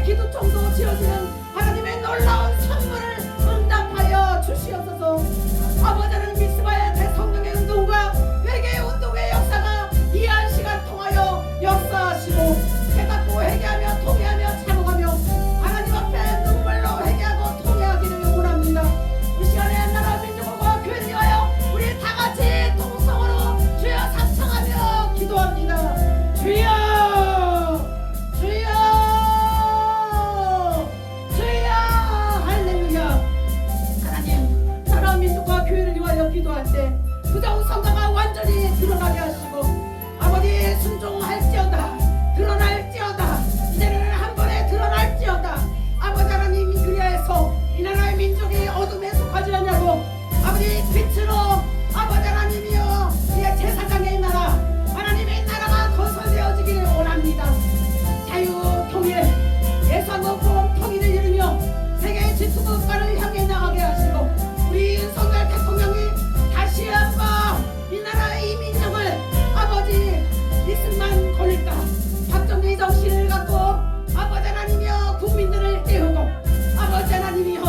기도청도 지어지는 하나님의 놀라운 선물을 응답하여 주시옵소서. 아버지는 미스바의 대성령의 운동과 회개의 운동의 역사가 이 한 시간 통하여 역사하시고 깨닫고 회개하며 통회하며 참음하며 하나님 앞에 눈물로 회개하고 통회하기를 원합니다. 이 시간에 나라 민족과 교회를 위하여 우리 다같이 통성으로 주여 삼창하며 기도합니다. 주여 주여 주여 할렐루야. 하나님 나라 민족과 교회를 위하여 기도할 때 부정선거가 완전히 드러나게 하시고 아버지 순종할지어다 드러날지어다 이제는 한 번에 드러날지어다. 아버지 하나님 그리하여서 이 나라의 민족이 어둠에 속하지 않냐고 아버지 빛으로 아버지 하나님이여 우리의 제사장의 나라 하나님의 나라가 건설되어지기를 원합니다. 자유 통일 예산과 통일을 이루며 세계의 지수국가를 향해 나가게 하시고 우리 윤석열 대통령이 다시 한번 이 나라의 이민정을 아버지 이승만 걸릴까 박정희 정신을 갖고 아버지 하나님이여 국민들을 떼우고 아버지 하나님이여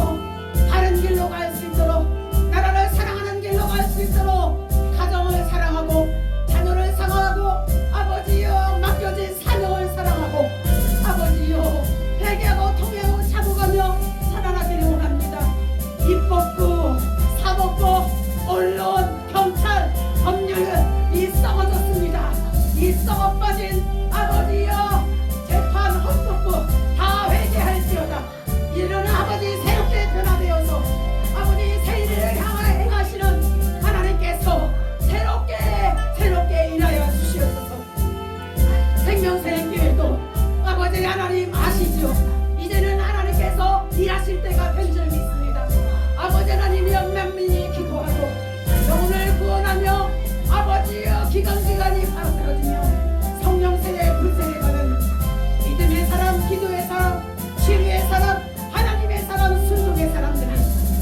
다른 길로 갈 수 있도록 나라를 사랑하는 길로 갈 수 있도록 가정을 사랑하고 자녀를 사랑하고 아버지여 맡겨진 사명을 사랑하고 아버지여 회개하고 통회하고 참고가며 살아나기를 원합니다. 입법부 사법부 언론 경찰 법률은 이 썩어졌습니다. 이 썩어 빠진 아버지여 재판 헌법부 다 회개할지어다. 이런 아버지 새롭게 변화되어서 아버지 세일을 향하여 행하시는 하나님께서 새롭게 일하여 주시옵소서. 생명사역교회도 아버지 하나님 아시죠. 이제는 하나님께서 일하실 때가 된 줄 믿습니다. 아버지 하나님이여 만민이 기도하고 영혼을 구원하며 아버지여 기간이 바로펴지며 성령세례 불세례가는 믿음의 사람 기도의 사람 치유의 사람 하나님의 사람 순종의 사람들이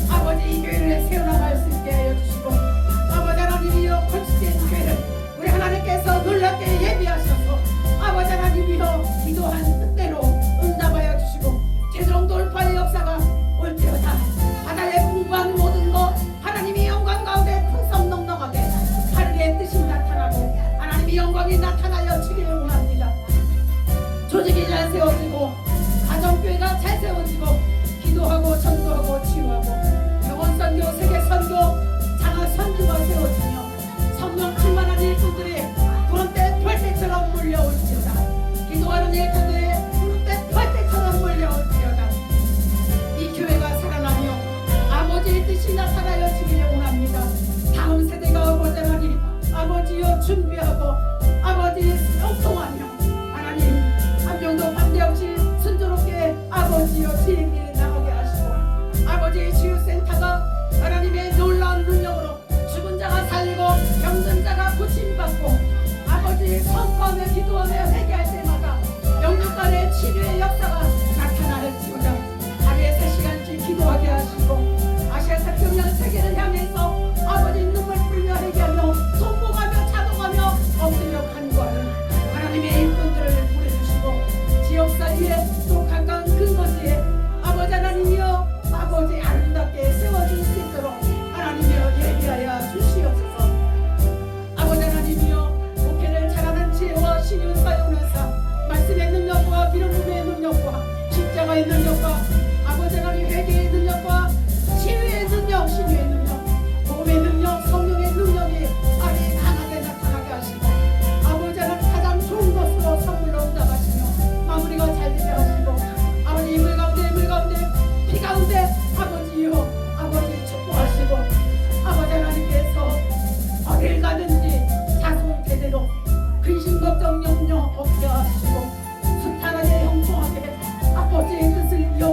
아버지 이 교회를 세워나갈 수 있게 하여 주시고 아버지 하나님이여 건축된 교회를 우리 하나님께서 놀랍게 예비하셔서 아버지 하나님이여 기도한 뜻대로 응답하여 주시고 최종 돌파의 역사가 올지어다. 바다에 풍부한 모든 것 하나님이 영광 가운데 풍성넉넉하게 하늘의 뜻이 나타나고 하나님의 영광이 나타나여 주기를 원합니다. 조직이 잘 세워지고 가정교회가 잘 세워지고 기도하고 전도하고 치유하고 병원선교 세계선교 장학선교가 세워지며 성령 충만한 일꾼들이 구름대 벌떼처럼 몰려올지어다. 기도하는 일꾼들이 구름대 벌떼처럼 몰려올지어다. 이 교회가 살아나며 아버지의 뜻이 나타나여 주기를 원합니다. 다음 세대가 아버지 하나님 아버지여 준비하고 아버지 형통하며 하나님 한 명도 반대 없이 순조롭게 아버지여 진행길에 나가게 하시고 아버지의 치유센터가 하나님의 놀라운 능력으로 죽은 자가 살리고 병든 자가 고침받고 아버지의 선포하며 기도하며 회개할 때마다 영육간의 치료의 역사가 나타나는지어다. 하루에 3시간씩 기도하게 하시고 아시아 태평양 세계를 향해서 아버지 눈물 풀며 회개하며 손목하며 차동하며 엎드려 간구하는 하나님의 일꾼들을 보내주시고 지역사회에 또 가까운 근거지에 아버지 하나님이여 아버지 아름답게 세워줄 수 있도록 하나님이여 예비하여 주시옵소서. 아버지 하나님이여 목회를 잘하는 지혜와 신유 사용하사 말씀의 능력과 믿음의 능력과 십자가의 능력과 아버지 하나님 회개의 능력과 치유의 능력 신유의 능력 복음의 능력 성령의 능력이 아니 강하게 나타나게 하시고 아버지 하나님 가장 좋은 것으로 선물로 응답하시며 마무리가 잘 되게 하시고 아버지 물 가운데 피 가운데 아버지여 아버지 축복하시고 아버지 하나님께서 어딜 가든지 자손 대대로 근심 걱정 염려 없게 하시고 순탄하게 형통하게 아버지의 뜻을 이어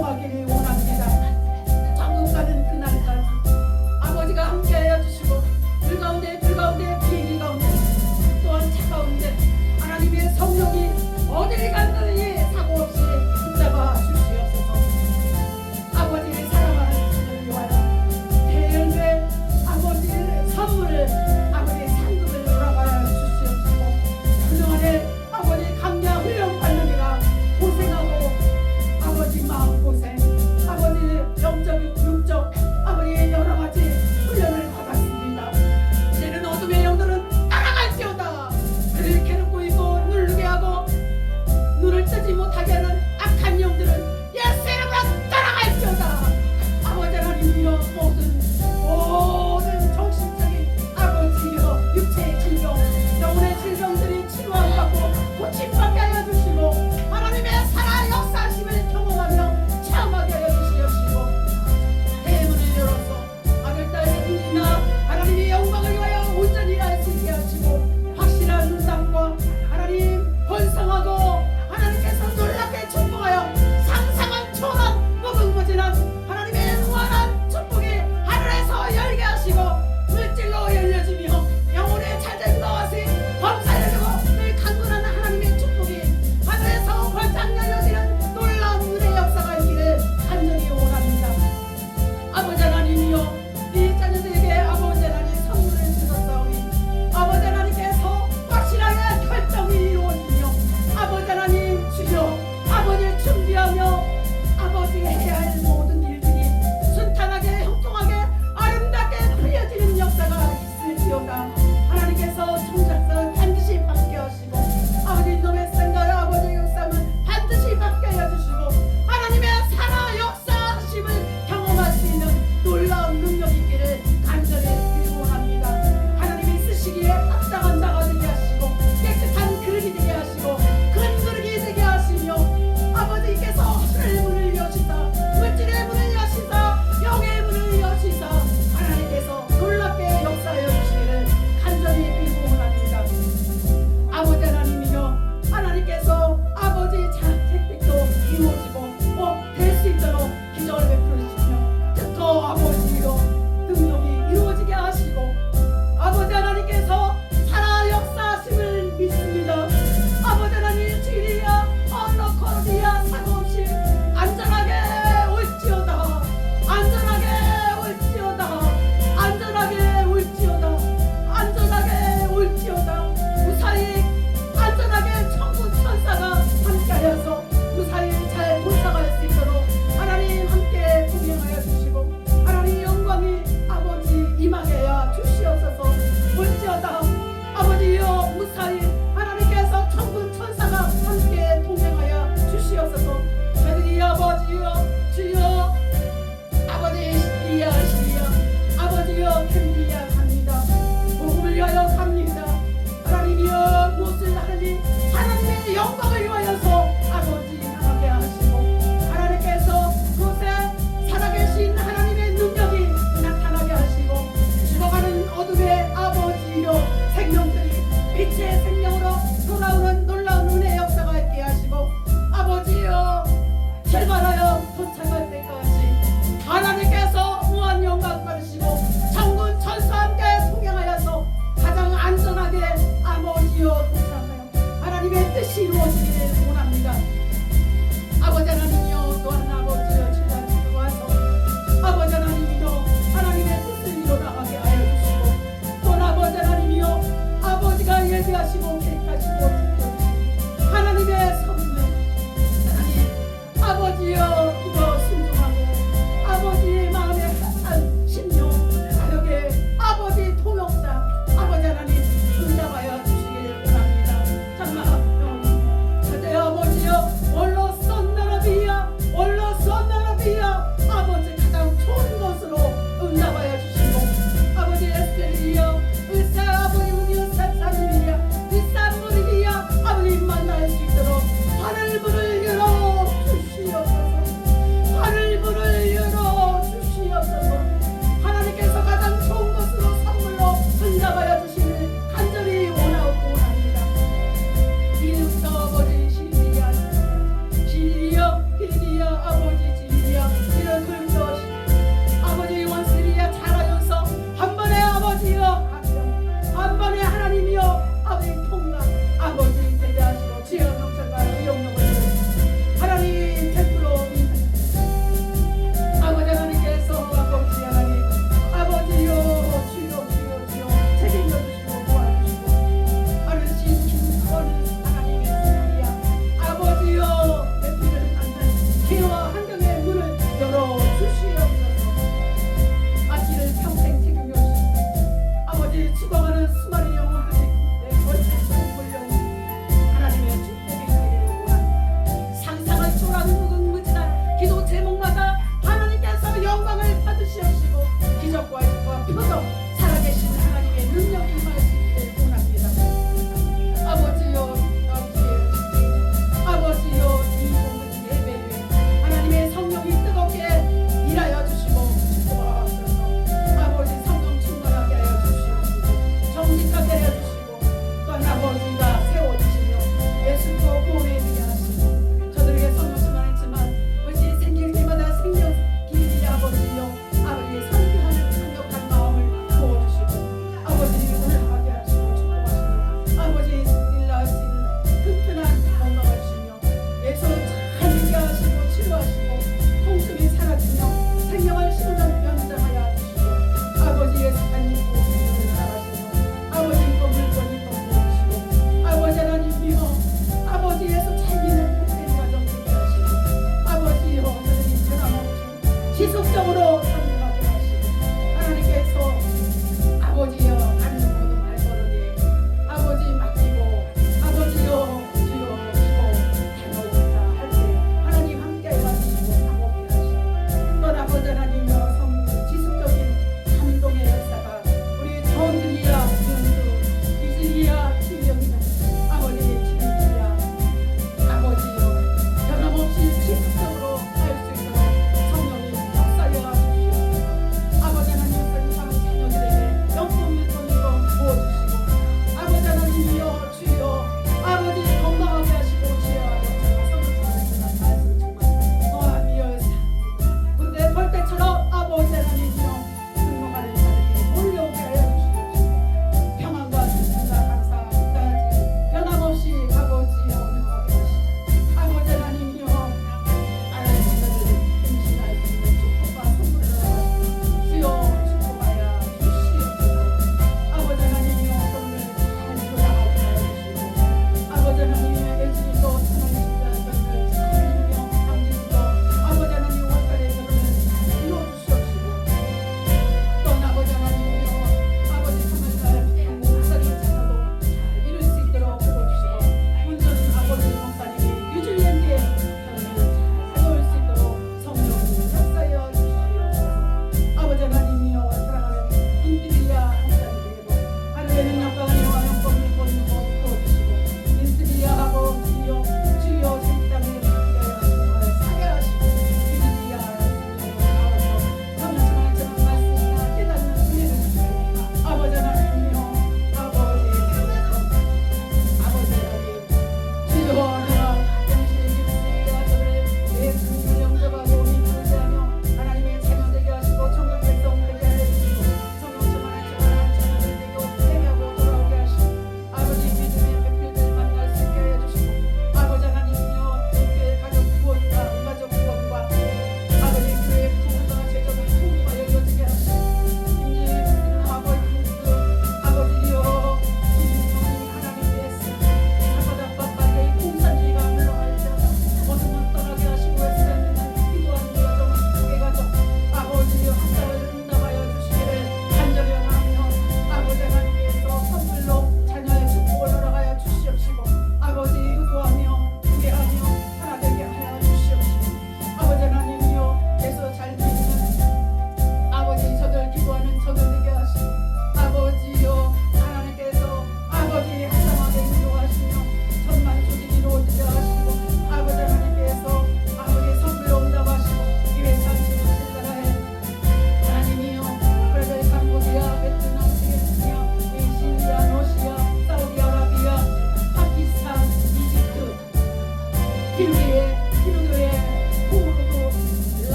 주여